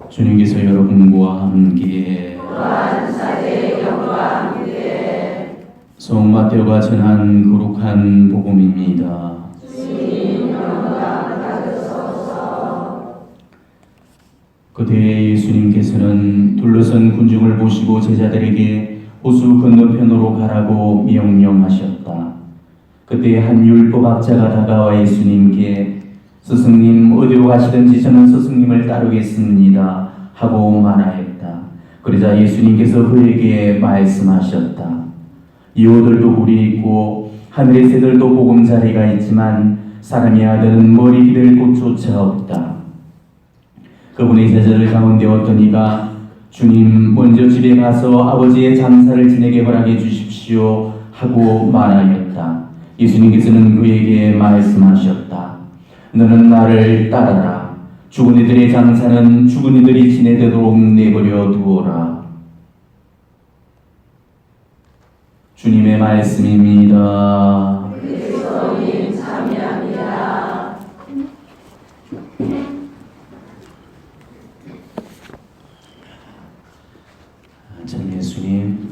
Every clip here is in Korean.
주님께서 여러분과 함께 성마태오가 전한 거룩한 복음입니다. 그때 예수님께서는 둘러선 군중을 보시고 제자들에게 호수 건너편으로 가라고 명령하셨다. 그때 한 율법학자가 다가와 예수님께 스승님, 어디로 가시든지 저는 스승님을 따르겠습니다 하고 말하였다. 그러자 예수님께서 그에게 말씀하셨다. 여우들도 굴이 있고 하늘의 새들도 보금자리가 있지만 사람의 아들은 머리 기를 곳조차 없다. 그분의 제자들 가운데 어떤 이가 주님, 먼저 집에 가서 아버지의 장사를 지내게 허락해 주십시오 하고 말하였다. 예수님께서는 그에게 말씀하셨다. 너는 나를 따라라. 죽은 이들의 장사는 죽은 이들이 지내도록 내버려 두어라. 주님의 말씀입니다. 그리스도님 참여합니다. 참 예수님,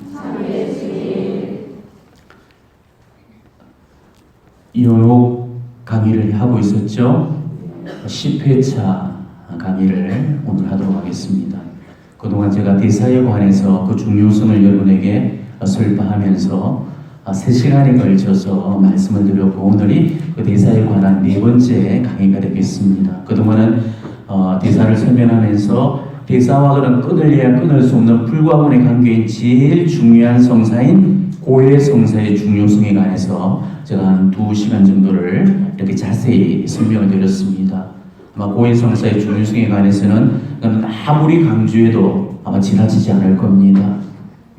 이혼옥 강의를 하고 있었죠. 10회차 강의를 오늘 하도록 하겠습니다. 그동안 제가 대사에 관해서 그 중요성을 여러분에게 설파하면서 3시간에 걸쳐서 말씀을 드렸고, 오늘이 그 대사에 관한 4번째 강의가 되겠습니다. 그동안은 대사를 설명하면서 대사와 그런 끊을래야 끊을 수 없는 불과분의 관계인 제일 중요한 성사인 고해 성사의 중요성에 관해서 제가 한 2시간 정도를 이렇게 자세히 설명을 드렸습니다. 아마 고해 성사의 중요성에 관해서는 아무리 강조해도 아마 지나치지 않을 겁니다.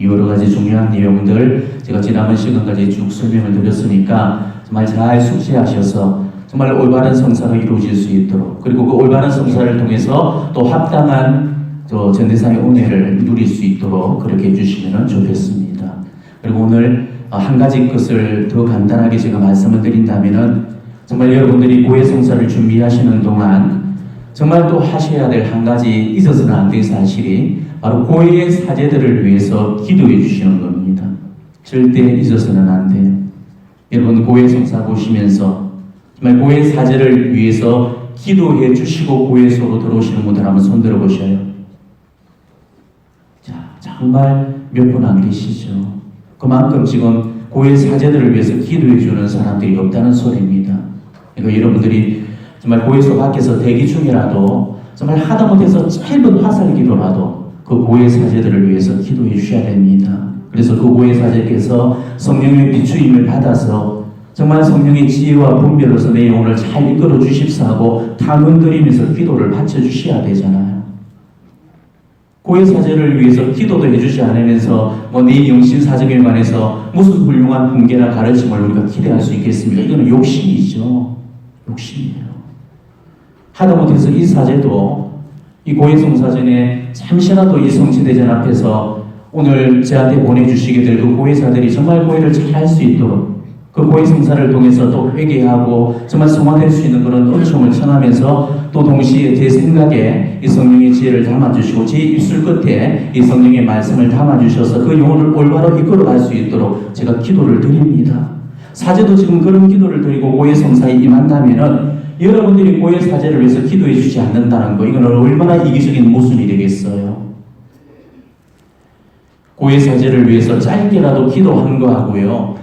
여러 가지 중요한 내용들 제가 지난번 시간까지 쭉 설명을 드렸으니까 정말 잘 숙지하셔서 정말 올바른 성사가 이루어질 수 있도록, 그리고 그 올바른 성사를 통해서 또 합당한 전대사의 은혜를 누릴 수 있도록 그렇게 해주시면 좋겠습니다. 그리고 오늘 한 가지 것을 더 간단하게 제가 말씀을 드린다면은, 정말 여러분들이 고해 성사를 준비하시는 동안 정말 또 하셔야 될 한 가지 잊어서는 안 될 사실이 바로 고해의 사제들을 위해서 기도해 주시는 겁니다. 절대 잊어서는 안 돼요. 여러분 고해 성사 보시면서 정말 고해 사제를 위해서 기도해 주시고 고해소로 들어오시는 분들 한번 손 들어 보셔요. 자, 정말 몇 분 안 계시죠? 그만큼 지금 고해 사제들을 위해서 기도해 주는 사람들이 없다는 소리입니다. 그러니까 여러분들이 정말 고해소 밖에서 대기 중이라도 정말 하다못해서 짧은 화살기도라도 그 고해 사제들을 위해서 기도해 주셔야 됩니다. 그래서 그 고해 사제께서 성령의 비추임을 받아서 정말 성령의 지혜와 분별로서 내 영혼을 잘 이끌어 주십사 하고 탕은드리면서 기도를 바쳐 주셔야 되잖아요. 고해 사제를 위해서 기도도 해주지 않으면서 네 영신 사정에 관해서 무슨 훌륭한 훈계나 가르침을 우리가 기대할 수 있겠습니까? 이거는 욕심이죠. 욕심이에요. 하다못해서 이 사제도 이 고해 성사전에 잠시라도 이 성지대전 앞에서 오늘 저한테 보내주시게 될 그 고해사들이 정말 고해를 잘 할 수 있도록, 그 고해 성사를 통해서 또 회개하고 정말 성화될 수 있는 그런 은총을 청하면서 또 동시에 제 생각에 이 성령의 지혜를 담아주시고 제 입술 끝에 이 성령의 말씀을 담아주셔서 그 영혼을 올바로 이끌어갈 수 있도록 제가 기도를 드립니다. 사제도 지금 그런 기도를 드리고 고해 성사에 임한다면은 여러분들이 고해 사제를 위해서 기도해 주지 않는다는 거, 이건 얼마나 이기적인 모순이 되겠어요. 고해 사제를 위해서 짧게라도 기도한 거하고요,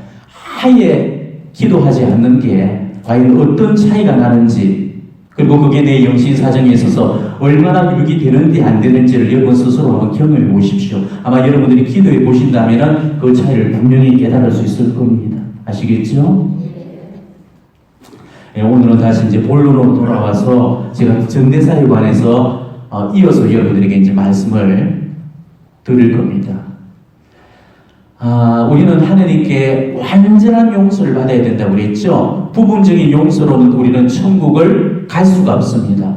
아예 기도하지 않는 게 과연 어떤 차이가 나는지, 그리고 그게 내 영신 사정에 있어서 얼마나 유익이 되는지 안 되는지를 여러분 스스로 한번 경험해 보십시오. 아마 여러분들이 기도해 보신다면 그 차이를 분명히 깨달을 수 있을 겁니다. 아시겠죠? 네, 오늘은 다시 이제 본론으로 돌아와서 제가 전대사에 관해서 이어서 여러분들에게 이제 말씀을 드릴 겁니다. 우리는 하느님께 완전한 용서를 받아야 된다고 그랬죠. 부분적인 용서로는 우리는 천국을 갈 수가 없습니다.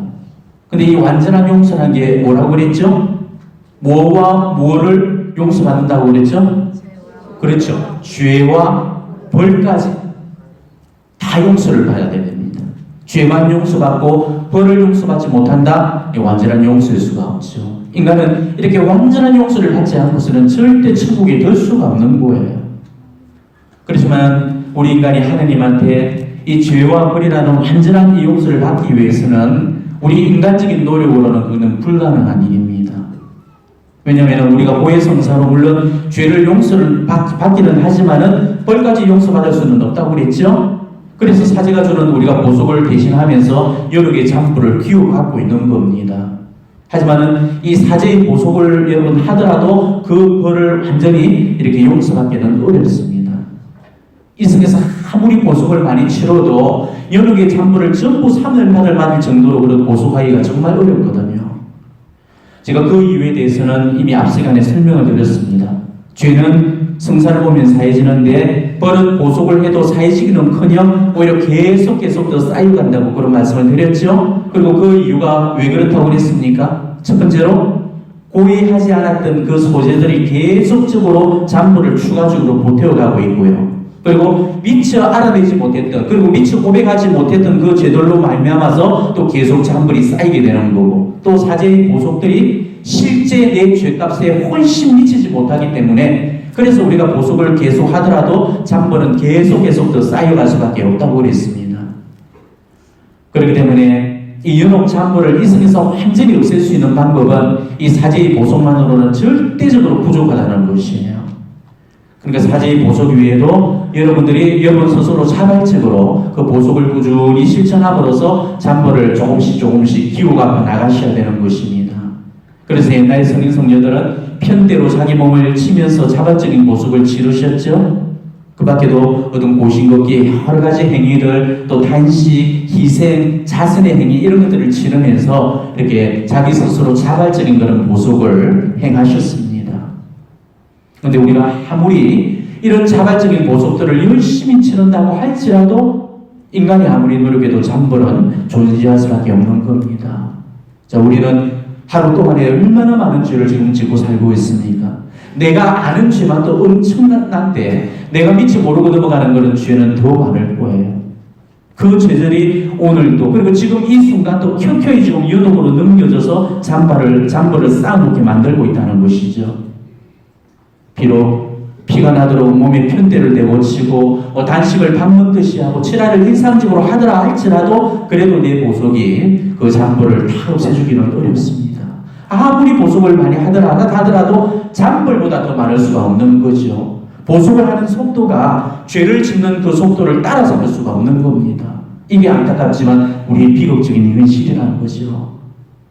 근데 이 완전한 용서라는 게 뭐라고 그랬죠? 뭐와 뭐를 용서받는다고 그랬죠? 그렇죠. 죄와 벌까지 다 용서를 받아야 됩니다. 죄만 용서받고 벌을 용서받지 못한다? 완전한 용서일 수가 없죠. 인간은 이렇게 완전한 용서를 받지 않고서는 절대 천국에 들 수가 없는 거예요. 그렇지만 우리 인간이 하느님한테 이 죄와 벌이라는 완전한 이 용서를 받기 위해서는 우리 인간적인 노력으로는 그거는 불가능한 일입니다. 왜냐하면 우리가 고해성사로 물론 죄를 용서를 받기는 하지만은 벌까지 용서받을 수는 없다고 그랬죠. 그래서 사제가 주는 우리가 보석을 대신하면서 여러 개의 장부를 기호받고 있는 겁니다. 하지만은 이 사제의 보석을 여러분 하더라도 그 벌을 완전히 이렇게 용서받기는 어렵습니다. 이 성에서 아무리 보석을 많이 치러도 여러 개의 장부를 전부 3년 받을 정도로 그런 보석하기가 정말 어렵거든요. 제가 그 이유에 대해서는 이미 앞 시간에 설명을 드렸습니다. 죄는 성사를 보면 사해지는데 벌은 보속을 해도 사해지기는커녕 오히려 계속 더 쌓여간다고 그런 말씀을 드렸죠. 그리고 그 이유가 왜 그렇다고 그랬습니까? 첫 번째로 고의하지 않았던 그 소재들이 계속적으로 잔부를 추가적으로 보태어가고 있고요. 그리고 미처 알아내지 못했던, 그리고 미처 고백하지 못했던 그 죄들로 말미암아서 또 계속 잔불이 쌓이게 되는 거고, 또 사제의 보석들이 실제 내 죄값에 훨씬 미치지 못하기 때문에, 그래서 우리가 보석을 계속 하더라도 잔불은 계속 더 쌓여갈 수밖에 없다고 그랬습니다. 그렇기 때문에 이 연옥 잔불을 이 성에서 완전히 없앨 수 있는 방법은 이 사제의 보석만으로는 절대적으로 부족하다는 것이에요. 그러니까 사제의 보석 위에도 여러분들이 여러분 스스로 자발적으로 그 보석을 꾸준히 실천함으로써 잠벌을 조금씩 기호가 나가셔야 되는 것입니다. 그래서 옛날 성인 성녀들은 편대로 자기 몸을 치면서 자발적인 보석을 치르셨죠. 그 밖에도 어떤 고신걷기 여러 가지 행위들, 또 단식, 희생, 자선의 행위 이런 것들을 치르면서 이렇게 자기 스스로 자발적인 그런 보석을 행하셨습니다. 그런데 우리가 아무리 이런 자발적인 보석들을 열심히 치른다고 할지라도 인간이 아무리 노력해도 잠벌은 존재할 수밖에 없는 겁니다. 자, 우리는 하루 동안에 얼마나 많은 죄를 지금 짓고 살고 있습니까? 내가 아는 죄만 또 엄청난데 내가 미처 모르고 넘어가는 그런 죄는 더 많을 거예요. 그 죄들이 오늘도 그리고 지금 이 순간도 켜켜이 지금 유독으로 넘겨져서 잠벌을 쌓아놓게 만들고 있다는 것이죠. 비록 피가 나도록 몸에 편대를 대고 치고 단식을 밥 먹듯이 하고 칠화를 일상적으로 하더라 할지라도 그래도 내 보석이 그 잠벌을 다 없애주기는 어렵습니다. 아무리 보석을 많이 하더라도 잠벌보다 더 많을 수가 없는 거죠. 보석을 하는 속도가 죄를 짓는 그 속도를 따라잡을 수가 없는 겁니다. 이게 안타깝지만 우리의 비극적인 현실이라는 거죠.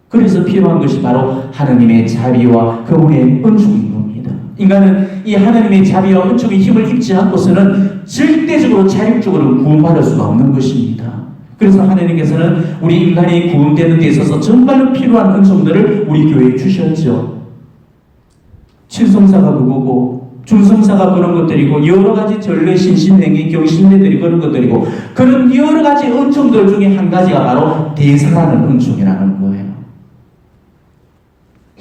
그래서 필요한 것이 바로 하느님의 자비와 그분의 은총인 겁니다. 인간은 이 하나님의 자비와 은총의 힘을 입지 않고서는 절대적으로 자력적으로 구원받을 수가 없는 것입니다. 그래서 하나님께서는 우리 인간이 구원되는 데 있어서 정말로 필요한 은총들을 우리 교회에 주셨죠. 칠성사가 그거고 중성사가 그런 것들이고 여러 가지 전례, 신신행위, 경신례들이 그런 것들이고 그런 여러 가지 은총들 중에 한 가지가 바로 대사라는 은총이라는 거예요.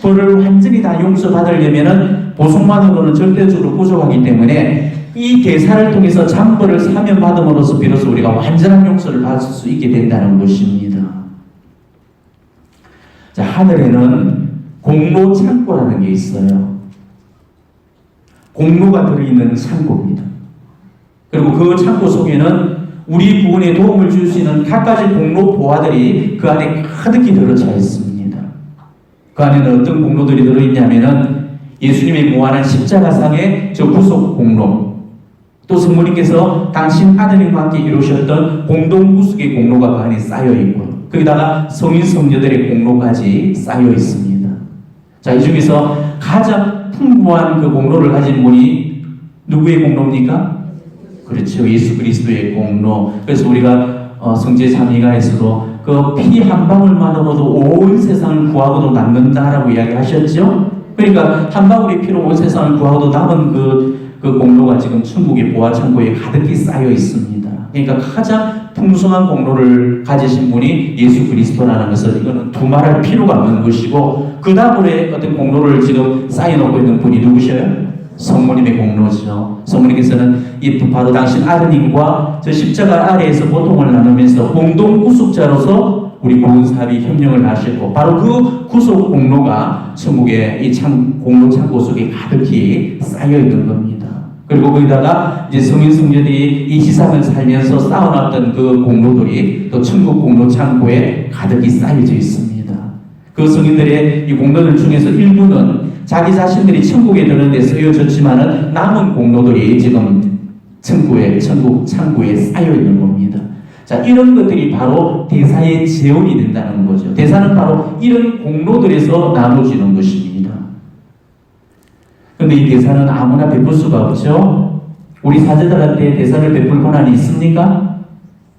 벌을 완전히 다 용서받으려면은 보석만으로는 절대적으로 부족하기 때문에 이 대사를 통해서 잠벌을 사면받음으로써 비로소 우리가 완전한 용서를 받을 수 있게 된다는 것입니다. 자, 하늘에는 공로 창고라는 게 있어요. 공로가 들어있는 창고입니다. 그리고 그 창고 속에는 우리 구원에 도움을 줄 수 있는 갖가지 공로 보화들이 그 안에 가득히 들어차 있습니다. 그 안에는 어떤 공로들이 들어있냐면은 예수님의 무한한 십자가상의 저 구속 공로, 또 성모님께서 당신 아드님과 함께 이루셨던 공동 구속의 공로가 그 안에 쌓여 있고요. 거기다가 성인 성녀들의 공로까지 쌓여 있습니다. 자, 이 중에서 가장 풍부한 그 공로를 가진 분이 누구의 공로입니까? 그렇죠, 예수 그리스도의 공로. 그래서 우리가 성제 참의가에서도 그 피 한 방울만으로도 온 세상을 구하고도 남는다라고 이야기하셨죠. 그러니까 한 방울의 피로 온 세상을 구하고도 남은 그 공로가 지금 천국의 보화 창고에 가득히 쌓여 있습니다. 그러니까 가장 풍성한 공로를 가지신 분이 예수 그리스도라는 것을 이거는 두말할 필요가 없는 것이고, 그 다음에 어떤 공로를 지금 쌓여놓고 있는 분이 누구셔요? 성모님의 공로죠. 성모님께서는 이 바로 당신 아드님과 저 십자가 아래에서 고통을 나누면서 공동 구속자로서 우리 구원사업이 협력을 하셨고 바로 그 구속 공로가 천국의 이 공로 창고 속에 가득히 쌓여 있는 겁니다. 그리고 거기다가 이제 성인 성녀들이 이 희생을 살면서 쌓아놨던 그 공로들이 또 천국 공로 창고에 가득히 쌓여져 있습니다. 그 성인들의 이 공로들 중에서 일부는 자기 자신들이 천국에 드는 데 쓰여졌지만은 남은 공로들이 지금 천국 창고에 쌓여 있는 겁니다. 자, 이런 것들이 바로 대사의 재원이 된다는 거죠. 대사는 바로 이런 공로들에서 나눠지는 것입니다. 그런데 이 대사는 아무나 베풀 수가 없죠. 우리 사제들한테 대사를 베풀 권한이 있습니까?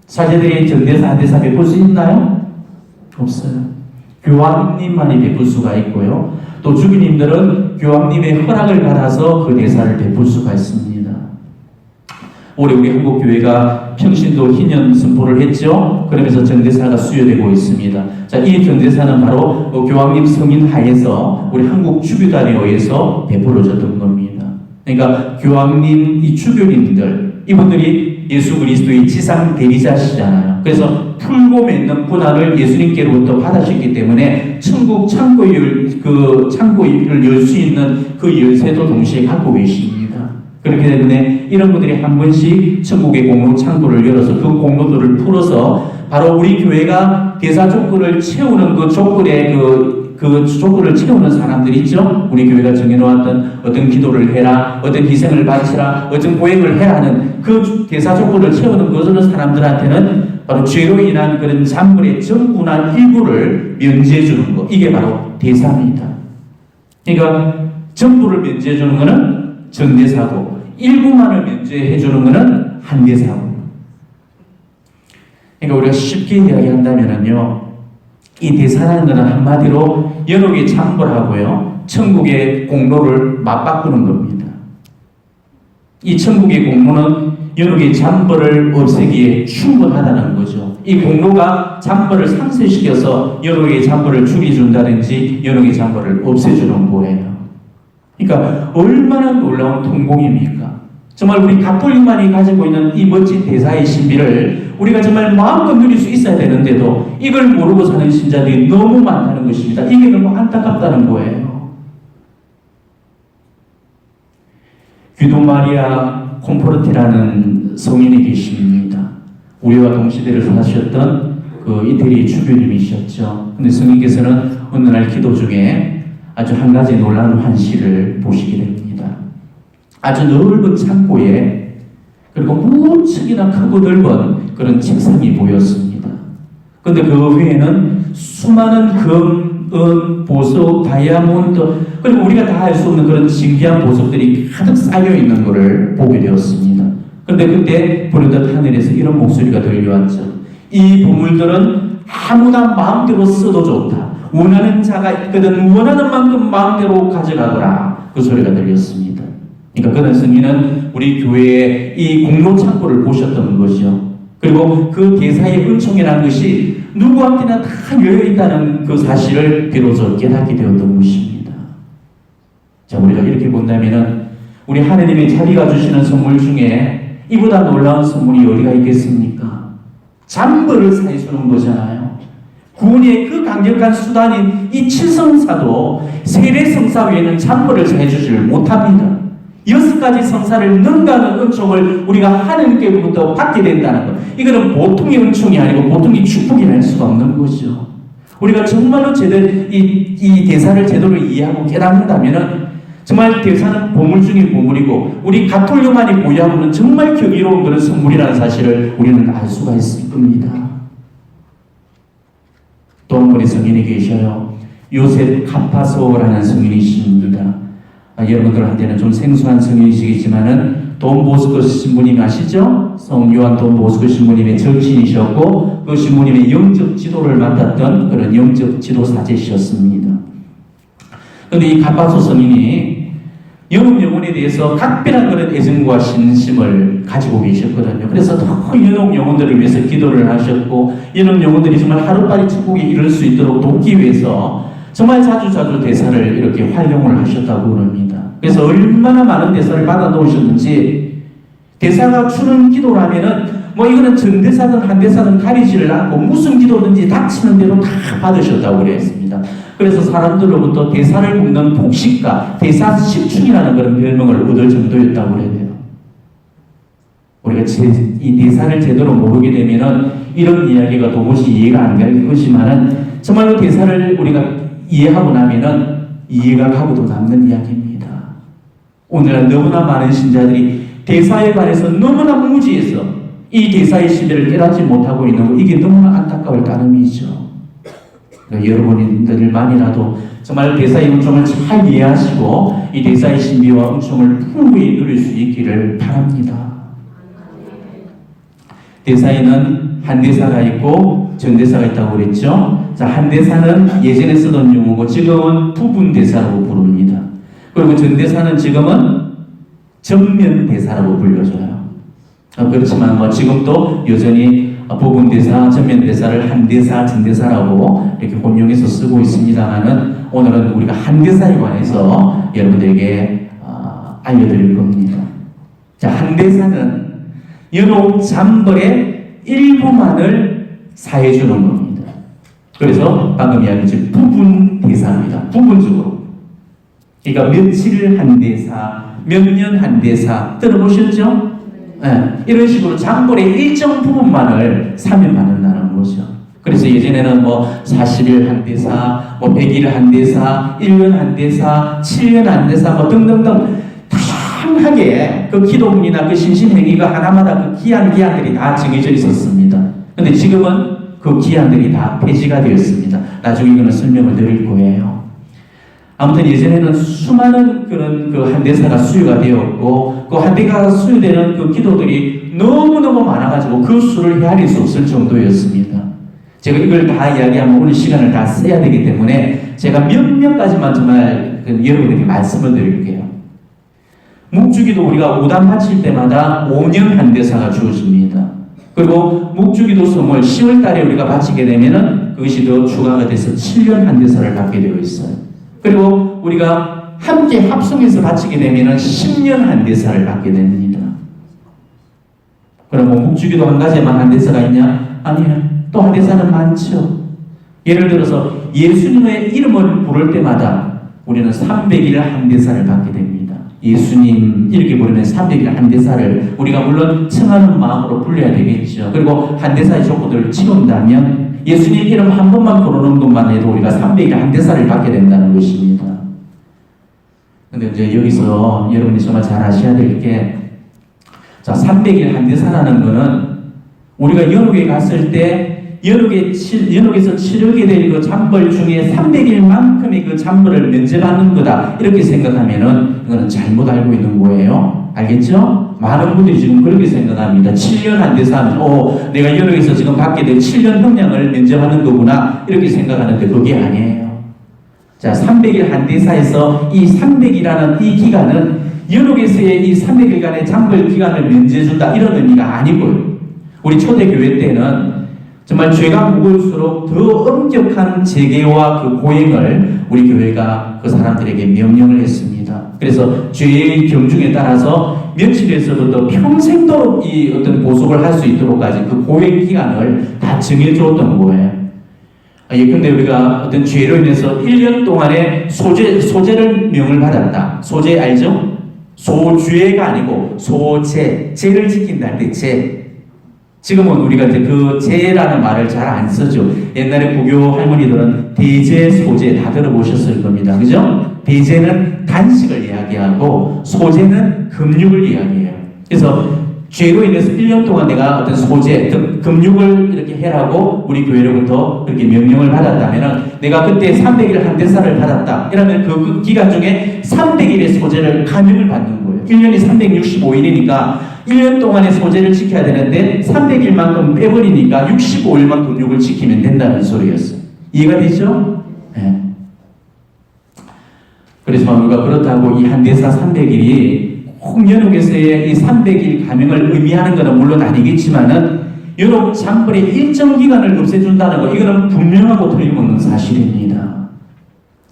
사제들이 전대사, 한대사 베풀 수 있나요? 없어요. 교황님만이 베풀 수가 있고요. 또 주기님들은 교황님의 허락을 받아서 그 대사를 베풀 수가 있습니다. 올해 우리 한국교회가 평신도 희년 선포를 했죠. 그러면서 전대사가 수여되고 있습니다. 자, 이 전대사는 바로 교황님 성인 하에서 우리 한국 주교단에 의해서 베풀어졌던 겁니다. 그러니까 교황님, 이 주교님들, 이분들이 예수 그리스도의 지상 대리자시잖아요. 그래서 풀고 맺는 분할을 예수님께로부터 받으셨기 때문에 천국 창고를 열 수 있는 그 열쇠도 동시에 갖고 계십니다. 그렇기 때문에 이런 분들이 한 번씩 천국의 공로 창고를 열어서 그 공로들을 풀어서 바로 우리 교회가 대사 조건을 채우는 그 조건의 그 조건을 채우는 사람들 있죠? 우리 교회가 정해놓았던 어떤 기도를 해라, 어떤 희생을 바치라, 어떤 고행을 해야 하는 그 대사 조건을 채우는 그런 사람들한테는 바로 죄로 인한 그런 잔물의 전부나 일부를 면제해 주는 것, 이게 바로 대사입니다. 그러니까 전부를 면제해 주는 것은 전대사고 일부만을 면제해 주는 것은 한대사고. 그러니까 우리가 쉽게 이야기한다면요, 이 대사라는 것은 한마디로 여러 개 창벌하고요, 천국의 공로를 맞바꾸는 겁니다. 이 천국의 공로는 여러 개의 잠벌을 없애기에 충분하다는 거죠. 이 공로가 잠벌을 상쇄시켜서 여러 개의 잠벌을 줄여준다든지 여러 개의 잠벌을 없애주는 거예요. 그러니까 얼마나 놀라운 통공입니까? 정말 우리 가톨릭만이 가지고 있는 이 멋진 대사의 신비를 우리가 정말 마음껏 누릴 수 있어야 되는데도 이걸 모르고 사는 신자들이 너무 많다는 것입니다. 이게 너무 안타깝다는 거예요. 귀도 마리아 콤포르티라는 성인이 계십니다. 우리와 동시대를 사셨던 그 이태리 주교님이셨죠. 근데 성인께서는 어느 날 기도 중에 아주 한 가지 놀라운 환시를 보시게 됩니다. 아주 넓은 창고에 그리고 무척이나 크고 넓은 그런 책상이 보였습니다. 그런데 그 위에는 수많은 금, 은, 보석, 다이아몬드, 그리고 우리가 다 알 수 없는 그런 신기한 보석들이 가득 쌓여 있는 것을 보게 되었습니다. 그런데 그때 부르듯 하늘에서 이런 목소리가 들려왔죠. 이 보물들은 아무나 마음대로 써도 좋다. 원하는 자가 있거든 원하는 만큼 마음대로 가져가거라. 그 소리가 들렸습니다. 그러니까 그런 성인은 우리 교회의 이 공로 창고를 보셨던 것이죠. 그리고 그 대사의 은총이라는 것이 누구한테나 다 열려있다는 그 사실을 비로소 깨닫게 되었던 것입니다. 자, 우리가 이렇게 본다면은 우리 하느님이 자비가 주시는 선물 중에 이보다 놀라운 선물이 어디가 있겠습니까? 잠벌을 사해주는 거잖아요. 구원의 그 강력한 수단인 이 칠성사도 세례성사 외에는 잠벌을 사해주지를 못합니다. 6가지 성사를 능가하는 은총을 우리가 하나님께로부터 받게 된다는 것. 이거는 보통의 은총이 아니고 보통의 축복이랄 수가 없는 것이죠. 우리가 정말로 제대로 이 대사를 제대로 이해하고 깨닫는다면은 정말 대사는 보물 중의 보물이고 우리 가톨릭만이 보유하고는 정말 경이로운 그런 선물이라는 사실을 우리는 알 수가 있을 겁니다. 또 한 분의 성인이 계셔요. 요셉 카파소라는 성인이십니다. 여러분들한테는 좀 생소한 성인이시겠지만은 돈 보스코 신부님 아시죠? 성 요한 돈 보스코 신부님의 절친이셨고 그 신부님의 영적 지도를 맡았던 그런 영적 지도사제셨습니다. 그런데 이 카파소 성인이 영혼 영혼에 대해서 각별한 그런 애정과 신심을 가지고 계셨거든요. 그래서 더 이런 영혼들을 위해서 기도를 하셨고 이런 영혼들이 정말 하루빨리 천국에 이를 수 있도록 돕기 위해서 정말 자주 대사를 이렇게 활용을 하셨다고 합니다. 그래서 얼마나 많은 대사를 받아 놓으셨는지 대사가 주는 기도라면은 뭐 이거는 전대사든 한대사든 가리지를 않고 무슨 기도든지 닥치는 대로 다 받으셨다고 그랬습니다. 그래서 사람들로부터 대사를 굽는 폭식가, 대사십충이라는 그런 별명을 얻을 정도였다고 그래야 돼요. 우리가 이 대사를 제대로 모르게 되면은 이런 이야기가 도무지 이해가 안 될 것이지만은 정말로 대사를 우리가 이해하고 나면은 이해가 가고도 남는 이야기입니다. 오늘날 너무나 많은 신자들이 대사에 관해서 너무나 무지해서 이 대사의 시대를 깨닫지 못하고 있는 거, 이게 너무나 안타까울 따름이죠. 여러분들만이라도 정말 대사의 은총을 잘 이해하시고 이 대사의 신비와 은총을 풍부히 누릴 수 있기를 바랍니다. 대사에는 한대사가 있고 전대사가 있다고 그랬죠. 자, 한대사는 예전에 쓰던 용어고 지금은 부분대사라고 부릅니다. 그리고 전대사는 지금은 전면대사라고 불려져요. 그렇지만 뭐 지금도 여전히 부분대사, 전면대사를 한대사, 전대사라고 이렇게 혼용해서 쓰고 있습니다만은 오늘은 우리가 한대사에 관해서 여러분들에게 알려드릴 겁니다. 자, 한대사는 여러 잠벌의 일부만을 사해주는 겁니다. 그래서 방금 이야기했죠. 부분대사입니다. 부분적으로. 그러니까 며칠을 한대사, 몇 년 한대사 들어보셨죠? 네. 이런 식으로 잠벌의 일정 부분만을 사면받는다는 거죠. 그래서 예전에는 뭐 40일 한대사, 뭐 100일 한대사, 1년 한대사, 7년 한대사, 뭐 등등등 다양하게 그 기도문이나 그 신신행위가 하나마다 그 기한들이 다 정해져 있었습니다. 근데 지금은 그 기한들이 다 폐지가 되었습니다. 나중에 이거는 설명을 드릴 거예요. 아무튼 예전에는 수많은 그런 그 한대사가 수요가 되었고 그 한대가 수요되는 그 기도들이 너무너무 많아가지고 그 수를 헤아릴 수 없을 정도였습니다. 제가 이걸 다 이야기하면 오늘 시간을 다 써야 되기 때문에 제가 몇 가지만 정말 여러분에게 말씀을 드릴게요. 묵주기도 우리가 5단 바칠 때마다 5년 한대사가 주어집니다. 그리고 묵주기도 성을 10월 달에 우리가 바치게 되면은 그것이 더 추가가 돼서 7년 한대사를 받게 되어 있어요. 그리고 우리가 함께 합성해서 바치게 되면 10년 한대사를 받게 됩니다. 그럼 뭐 묵주기도 한 가지만 한대사가 있냐? 아니에요. 또 한대사는 많죠. 예를 들어서 예수님의 이름을 부를 때마다 우리는 300일 한대사를 받게 됩니다. 예수님 이렇게 부르면 300일 한대사를 우리가 물론 청하는 마음으로 불러야 되겠죠. 그리고 한대사의 조건들을 채운다면 예수님 이름 한 번만 부르는 것만 해도 우리가 300일 한대사를 받게 된다는 것입니다. 근데 이제 여기서 여러분이 정말 잘 아셔야 될 게, 자, 300일 한대사라는 거는 우리가 연옥에 갔을 때 연옥에서 치르게 될 그 잠벌 중에 300일만큼의 그 잠벌을 면제받는 거다 이렇게 생각하면은 이거는 잘못 알고 있는 거예요. 알겠죠? 많은 분들이 지금 그렇게 생각합니다. 7년 한대사 하면 내가 연옥에서 지금 받게 될 7년 형량을 면제받는 거구나 이렇게 생각하는데 그게 아니에요. 자, 300일 한대사에서 이 300이라는 이 기간은 연옥에서의 이 300일간의 잠벌 기간을 면제준다 이런 의미가 아니고요. 우리 초대교회 때는 정말 죄가 무거울수록 더 엄격한 재개와 그 고행을 우리 교회가 그 사람들에게 명령을 했습니다. 그래서 죄의 경중에 따라서 며칠에서부터 평생도록 이 어떤 보석을 할 수 있도록까지 그 고행 기간을 다 정해줬던 거예요. 근데 우리가 어떤 죄로 인해서 1년 동안의 소재를 명을 받았다. 소재 알죠? 소죄가 아니고 소재, 죄를 지킨다 할 때 죄. 지금은 우리가 이제 그 죄라는 말을 잘 안 쓰죠. 옛날에 부교 할머니들은 대죄, 소죄 다 들어보셨을 겁니다. 그죠? 대죄는 단식을 이야기하고 소죄는 금육을 이야기해요. 그래서 죄로 인해서 1년 동안 내가 어떤 소죄, 금육을 이렇게 해라고 우리 교회로부터 그렇게 명령을 받았다면 내가 그때 300일 한대사를 받았다. 이러면 그 기간 중에 300일의 소죄를 감육을 받는 거예요. 1년이 365일이니까 1년 동안의 소재를 지켜야 되는데 300일만큼 빼버리니까 65일만 금육을 지키면 된다는 소리였어요. 이해가 되죠? 네. 그래서 우리가 그렇다고 이 한대사 300일이 홍연옥에서의 이 300일 감형을 의미하는 것은 물론 아니겠지만은 연옥 잠벌의 일정 기간을 없애준다는 거 이거는 분명하고 틀림없는 사실입니다.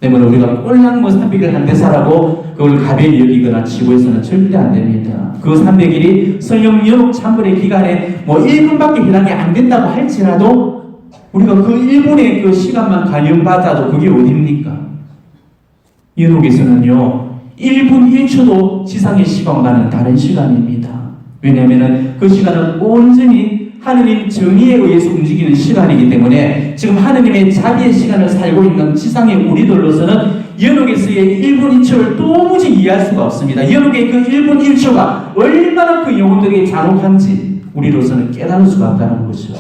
때문에 우리가 꼴랑 300일 한대사라고 그걸 가벼이 여기거나 치고해서는 절대 안 됩니다. 그 300일이 성령 연옥 참불의 기간에 1분밖에 해당이 안 된다고 할지라도 우리가 그 1분의 그 시간만 관용받아도 그게 어딥니까? 연옥에서는요 1분 1초도 지상의 시간과는 다른 시간입니다. 왜냐하면 그 시간은 온전히 하느님 정의에 의해서 움직이는 시간이기 때문에 지금 하느님의 자비의 시간을 살고 있는 지상의 우리들로서는 연옥에서의 1분 1초를 도무지 이해할 수가 없습니다. 연옥의 그 1분 1초가 얼마나 그 영혼들에게 잔혹한지 우리로서는 깨달을 수가 없다는 거죠.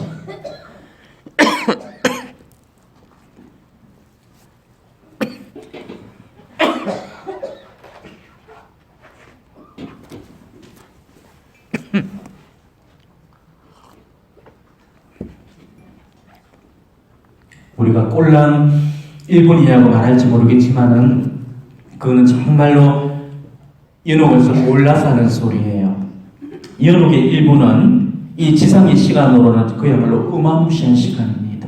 우리가 꼴랑 1분이라고 말할지 모르겠지만은 그거는 정말로 연옥에서 올라서 하는 소리예요. 연옥의 1분은 이 지상의 시간으로는 그야말로 어마무시한 시간입니다.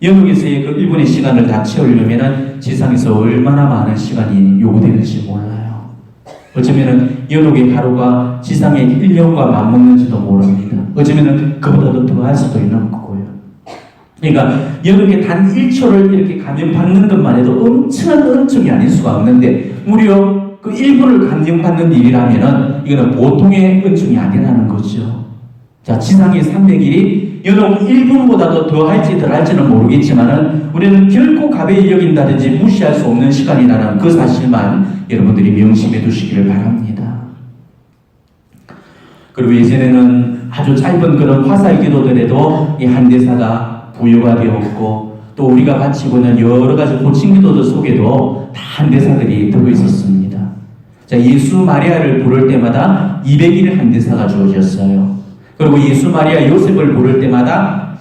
연옥에서의 그 1분의 시간을 다 채우려면 지상에서 얼마나 많은 시간이 요구되는지 몰라요. 어쩌면 연옥의 하루가 지상의 1년과 맞먹는지도 모릅니다. 어쩌면 그보다도 더 할 수도 있는 거고요. 그러니까 연옥에 단 1초를 이렇게 감염받는 것만 해도 엄청난 은총이 아닐 수가 없는데 무려 그 1분을 감염받는 일이라면은 이거는 보통의 은총이 아니라는 거죠. 자, 지상의 300일이 연옥 1분보다도 더 할지 덜 할지는 모르겠지만은 우리는 결코 가벼이 여긴다든지 무시할 수 없는 시간이라는 그 사실만 여러분들이 명심해 두시기를 바랍니다. 그리고 예전에는 아주 짧은 그런 화살 기도들에도 이 한대사가 부여가 되었고 또 우리가 바치고 있는 여러 가지 고침 기도들 속에도 다 한대사들이 들어있었습니다. 자, 예수 마리아를 부를 때마다 200일 한대사가 주어졌어요. 그리고 예수 마리아 요셉을 부를 때마다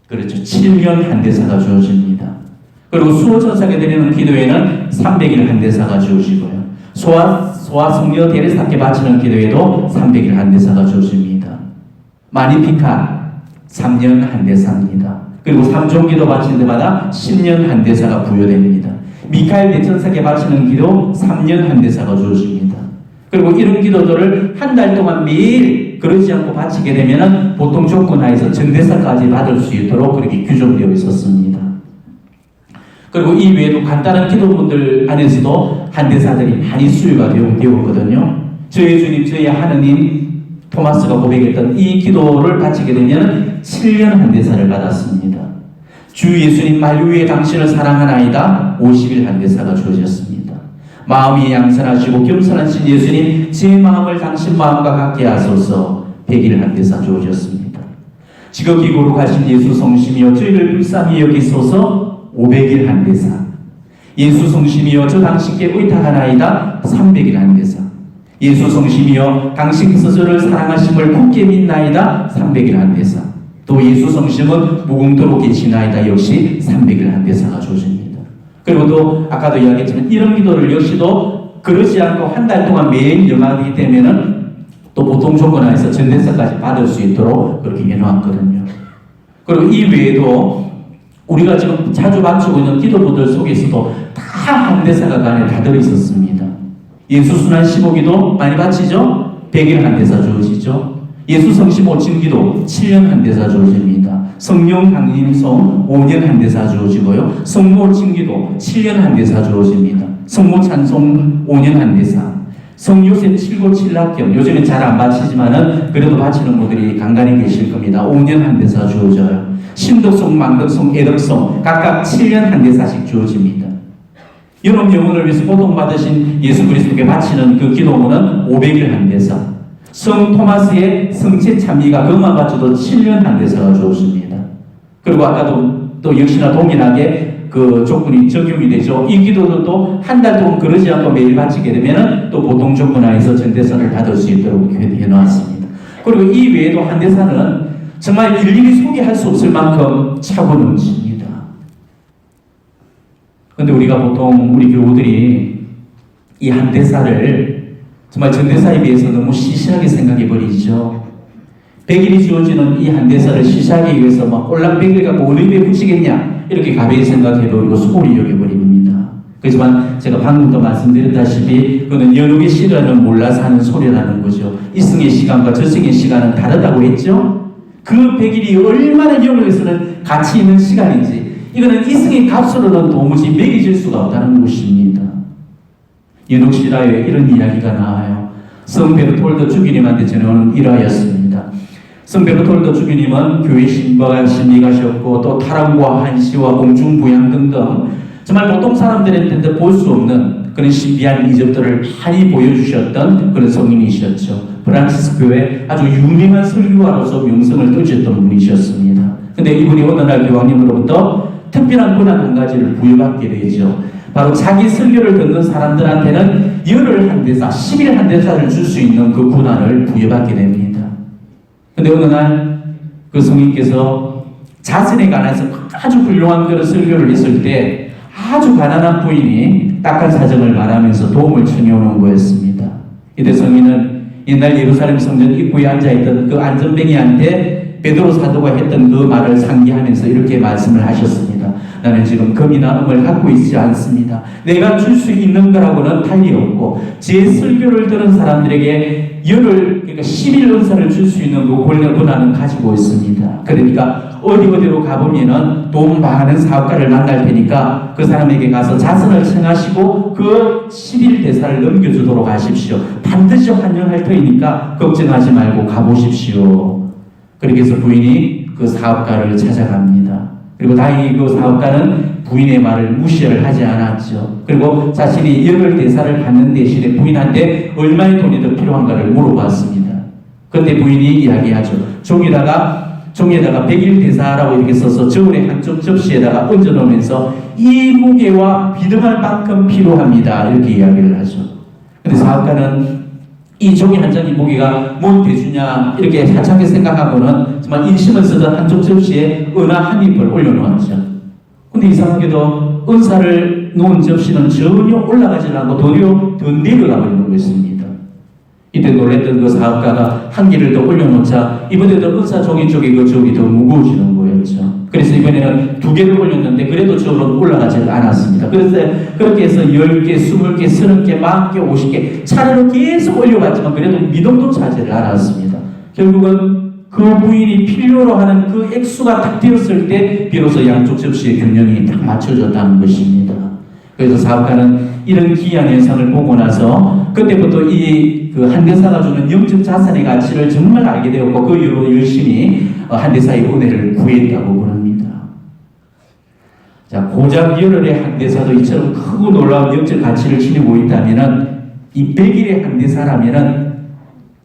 그렇죠 7년 한대사가 주어집니다. 그리고 수호천사께 드리는 기도에는 300일 한대사가 주어지고요. 소아 성녀 데레사께 바치는 기도에도 300일 한대사가 주어집니다. 마니피카 3년 한대사입니다. 그리고 삼종기도 바치는 데마다 10년 한대사가 부여됩니다. 미카엘 대천사께 바치는 기도 3년 한대사가 주어집니다. 그리고 이런 기도들을 한 달 동안 매일 그러지 않고 바치게 되면 보통 조건 하에서 전대사까지 받을 수 있도록 그렇게 규정되어 있었습니다. 그리고 이 외에도 간단한 기도문들 안에서도 한대사들이 많이 수요가 되었거든요. 저희 주님, 저희 하느님, 토마스가 고백했던 이 기도를 바치게 되면 7년 한대사를 받았습니다. 주 예수님 만류에 당신을 사랑하나이다 50일 한대사가 주어졌습니다. 마음이 양선하시고 겸손하신 예수님 제 마음을 당신 마음과 같게 하소서 100일 한대사 주어졌습니다. 지극히 거룩하신 예수 성심이여 저희를 불쌍히 여기소서 500일 한대사. 예수 성심이여 저 당신께 의탁하나이다 300일 한대사. 예수 성심이여 당신께서 저를 사랑하심을 굳게 믿나이다 300일 한대사. 또 예수 성심은 무궁토록 계시나이다 역시 300일 한대사가 주어집니다. 그리고 또 아까도 이야기했지만 이런 기도를 역시도 그러지 않고 한 달 동안 매일 영하게 되면은 또 보통 조건 하에서 전대사까지 받을 수 있도록 그렇게 해놓았거든요. 그리고 이 외에도 우리가 지금 자주 바치고 있는 기도부들 속에서도 다 한대사가 그 안에 다 들어있었습니다. 예수 순환 15기도 많이 바치죠? 100일 한대사 주어지죠? 예수 성심 오침기도 7년 한대사 주어집니다. 성령 강림송 5년 한대사 주어지고요. 성모 오침기도 7년 한대사 주어집니다. 성모 찬송 5년 한대사. 성요셉 7고 7학경 요즘에 잘 안 바치지만은 그래도 바치는 분들이 간간히 계실 겁니다. 5년 한대사 주어져요. 신덕송, 망덕송, 애덕송 각각 7년 한대사씩 주어집니다. 여러분 영혼을 위해서 고통받으신 예수 그리스도께 바치는 그 기도문은 500일 한대사. 성 토마스의 성체 찬미가 그것만 바쳐도 7년 한대사가 주어집니다. 그리고 아까도 또 역시나 동일하게 그 조건이 적용이 되죠. 이 기도도 한 달 동안 그러지 않고 매일 바치게 되면 또 보통 조건 하에서 전대사를 받을 수 있도록 해놓았습니다. 그리고 이 외에도 한대사는 정말 일일이 소개할 수 없을 만큼 차고 넘칩니다. 그런데 우리가 보통 우리 교우들이 이 한대사를 정말 전대사에 비해서 너무 시시하게 생각해 버리죠. 100일이 주어지는 이 한대사를 시시하기 위해서 막 꼴랑 100일 갖고 어느 입에 붙이겠냐 이렇게 가벼이 생각해도 이거 소홀히 여겨버립니다. 그렇지만 제가 방금도 말씀드렸다시피 그는 연옥의 시간을 몰라서 하는 소리라는 거죠. 이승의 시간과 저승의 시간은 다르다고 했죠. 그 100일이 얼마나 연옥에서는 가치 있는 시간인지 이거는 이승의 값으로는 도무지 매겨질 수가 없다는 것입니다. 연옥 실화에 이런 이야기가 나와요. 성 베르톨드 주교님한테 전해오는 일화였습니다. 성 베르톨드 주교님은 교회 신방심리 가셨고 또 타락과 한시와 공중부양 등등 정말 보통 사람들한테 볼 수 없는 그런 신비한 이적들을 많이 보여주셨던 그런 성인이셨죠. 프란시스 교회 아주 유명한 설교가로서 명성을 떨쳤던 분이셨습니다. 근데 이분이 어느 날 교황님으로부터 특별한 권한 한 가지를 부여받게 되죠. 바로 자기 설교를 듣는 사람들한테는 열흘 한 대사, 10일 한 대사를 줄 수 있는 그 권한을 부여받게 됩니다. 근데 어느 날 그 성인께서 자신에 관해서 아주 훌륭한 그런 설교를 했을 때 아주 가난한 부인이 딱한 사정을 말하면서 도움을 청해오는 거였습니다. 이때 성인은 옛날 예루살렘 성전 입구에 앉아있던 그 안전뱅이한테 베드로 사도가 했던 그 말을 상기하면서 이렇게 말씀을 하셨습니다. 나는 지금 금이나 음을 갖고 있지 않습니다. 내가 줄 수 있는 거라고는 달리 없고 제 설교를 들은 사람들에게 열흘 그러니까 10일 은사를 줄 수 있는 그 권한은 가지고 있습니다. 그러니까 어디로 가보면은 돈 많은 사업가를 만날 테니까 그 사람에게 가서 자선을 청하시고 그 10일 대사를 넘겨주도록 하십시오. 반드시 환영할 터이니까 걱정하지 말고 가보십시오. 그렇게 해서 부인이 그 사업가를 찾아갑니다. 그리고 다행히 그 사업가는 부인의 말을 무시를 하지 않았죠. 그리고 자신이 열흘 대사를 받는 대신에 부인한테 얼마의 돈이 더 필요한가를 물어봤습니다. 그때 부인이 이야기하죠. 종이에다가 100일 대사라고 이렇게 써서 저울의 한쪽 접시에다가 얹어 놓으면서 이 무게와 비등할 만큼 필요합니다. 이렇게 이야기를 하죠. 근데 사업가는 이 종이 한 장의 무게가 뭔 대주냐 이렇게 하찮게 생각하고는 정말 인심을 쓰던 한쪽 접시에 은하 한 잎을 올려놓았죠. 근데 이상하게도 은사를 놓은 접시는 전혀 올라가지 않고 도리어 더 내려가고 있는 것입니다. 이때 놀랬던 그 사업가가 한 개를 더 올려놓자 이번에도 은사 종이 쪽에 그 점이 더 무거워지는 거였죠. 그래서 이번에는 2개를 올렸는데 그래도 저는 올라가지 않았습니다. 그래서 그렇게 해서 10개, 20개, 30개, 40개, 50개 차례로 계속 올려갔지만 그래도 미동도 차지를 않았습니다. 결국은 그 부인이 필요로 하는 그 액수가 딱 되었을 때 비로소 양쪽 접시의 균형이 딱 맞춰졌다는 것입니다. 그래서 사업가는 이런 기이한 현상을 보고 나서 그때부터 이 그 한대사가 주는 영적 자산의 가치를 정말 알게 되었고 그 이후로 열심히 한대사의 은혜를 구했다고 그럽니다. 자, 고작 열흘의 한대사도 이처럼 크고 놀라운 영적 가치를 지니고 있다면은 이 100일의 한대사라면은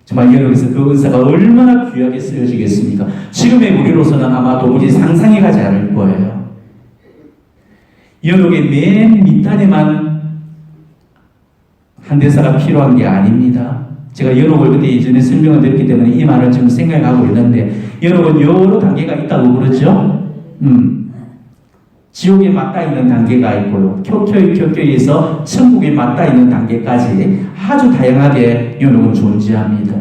정말 여러분께서 그 은사가 얼마나 귀하게 쓰여지겠습니까? 지금의 우리로서는 아마 도무지 상상이 가지 않을 거예요. 연옥의 맨 밑단에만 한대사가 필요한 게 아닙니다. 제가 연옥을 그때 예전에 설명을 드렸기 때문에 이 말을 지금 생각하고 있는데 연옥은 여러 단계가 있다고 그러죠. 지옥에 맞닿아 있는 단계가 있고요. 켜켜이에서 천국에 맞닿아 있는 단계까지 아주 다양하게 연옥은 존재합니다.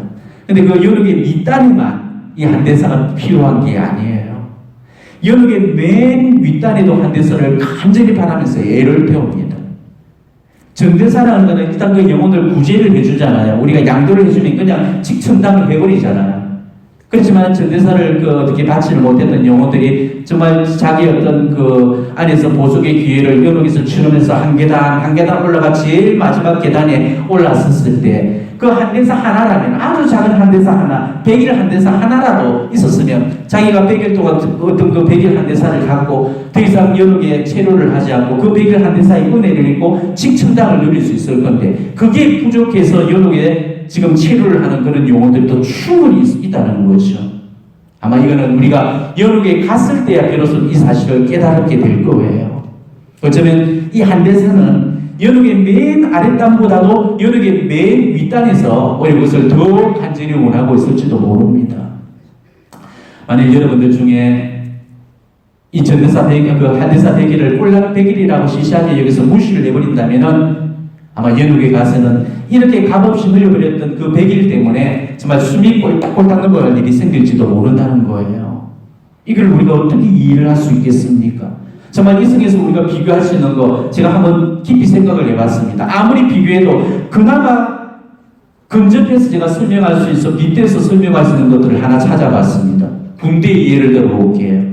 근데 그 연옥의 밑단에만 이 한대사가 필요한 게 아니에요. 연옥의 맨 윗단에도 한대사를 간절히 바라면서 애를 태웁니다. 전대사라는 것은 일단 그 영혼을 구제를 해주잖아요. 우리가 양도를 해주면 그냥 직천당을 해버리잖아요. 그렇지만 전대사를 어떻게 받지를 못했던 영혼들이 정말 자기 어떤 그 안에서 보석의 기회를 연옥에서 치르면서 한 계단 올라가 제일 마지막 계단에 올랐었을 때 그 한대사 하나라면 아주 작은 한대사 하나 100일 한대사 하나라도 있었으면 자기가 100일 동안 어떤 그 100일 한대사를 갖고 더 이상 연옥에 체류를 하지 않고 그 100일 한대사의 은혜를 입고 직천당을 누릴 수 있을 건데 그게 부족해서 연옥에 지금 체류를 하는 그런 영혼들도 충분히 있다는 거죠. 아마 이거는 우리가 연옥에 갔을 때야 비로소 이 사실을 깨달게 될 거예요. 어쩌면 이 한대사는 연옥의 맨 아랫단보다도 연옥의 맨 윗단에서 우리 것을 더 간절히 원하고 있을지도 모릅니다. 만약 여러분들 중에 이 전대사 대기, 그 한대사 대기를 꼴랑 100일이라고 시시하게 여기서 무시를 해버린다면은 아마 연옥에 가서는 이렇게 값없이 흘려버렸던 그 100일 때문에 정말 숨이 꼴딱꼴딱 넘어갈 일이 생길지도 모른다는 거예요. 이걸 우리가 어떻게 이해를 할 수 있겠습니까? 정말 이승에서 우리가 비교할 수 있는 거 제가 한번 깊이 생각을 해봤습니다. 아무리 비교해도 그나마 근접해서 제가 설명할 수 있어 밑에서 설명할 수 있는 것들을 하나 찾아봤습니다. 군대의 예를 들어볼게요.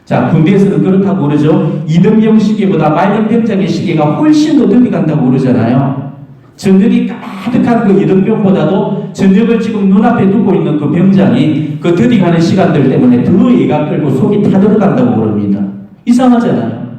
자, 군대에서는 그렇다고 그러죠. 이등병 시계보다 말년병장의 시계가 훨씬 더 늦게 간다고 그러잖아요. 전력이 가득한 그 이등병보다도 전력을 지금 눈앞에 두고 있는 그 병장이 그 더디 가는 시간들 때문에 더 애가 끌고 속이 타들어간다고 그럽니다. 이상하잖아요.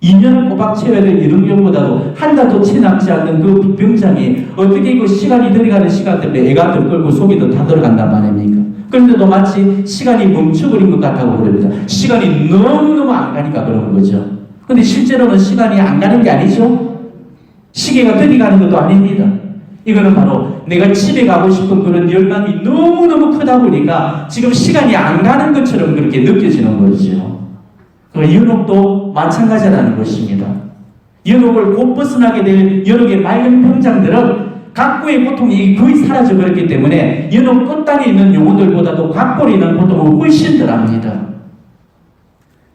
2년을 꼬박 채워야 될 이등병보다도 한 달도 채 남지 않는 그 병장이 어떻게 그 시간이 들어가는 시간 때문에 애가 더 끌고 속이 더 타들어간단 말입니까? 그런데도 마치 시간이 멈춰버린 것 같다고 그럽니다. 시간이 너무너무 안 가니까 그런 거죠. 근데 실제로는 시간이 안 가는 게 아니죠. 시계가 들이가는 것도 아닙니다. 이거는 바로 내가 집에 가고 싶은 그런 열망이 너무너무 크다 보니까 지금 시간이 안 가는 것처럼 그렇게 느껴지는 거죠. 연옥도 마찬가지라는 것입니다. 연옥을 곧 벗어나게 될 연옥의 맑은 병장들은 각고의 고통이 거의 사라져버렸기 때문에 연옥 끝단에 있는 영혼들보다도 각골에 있는 고통은 훨씬 덜합니다.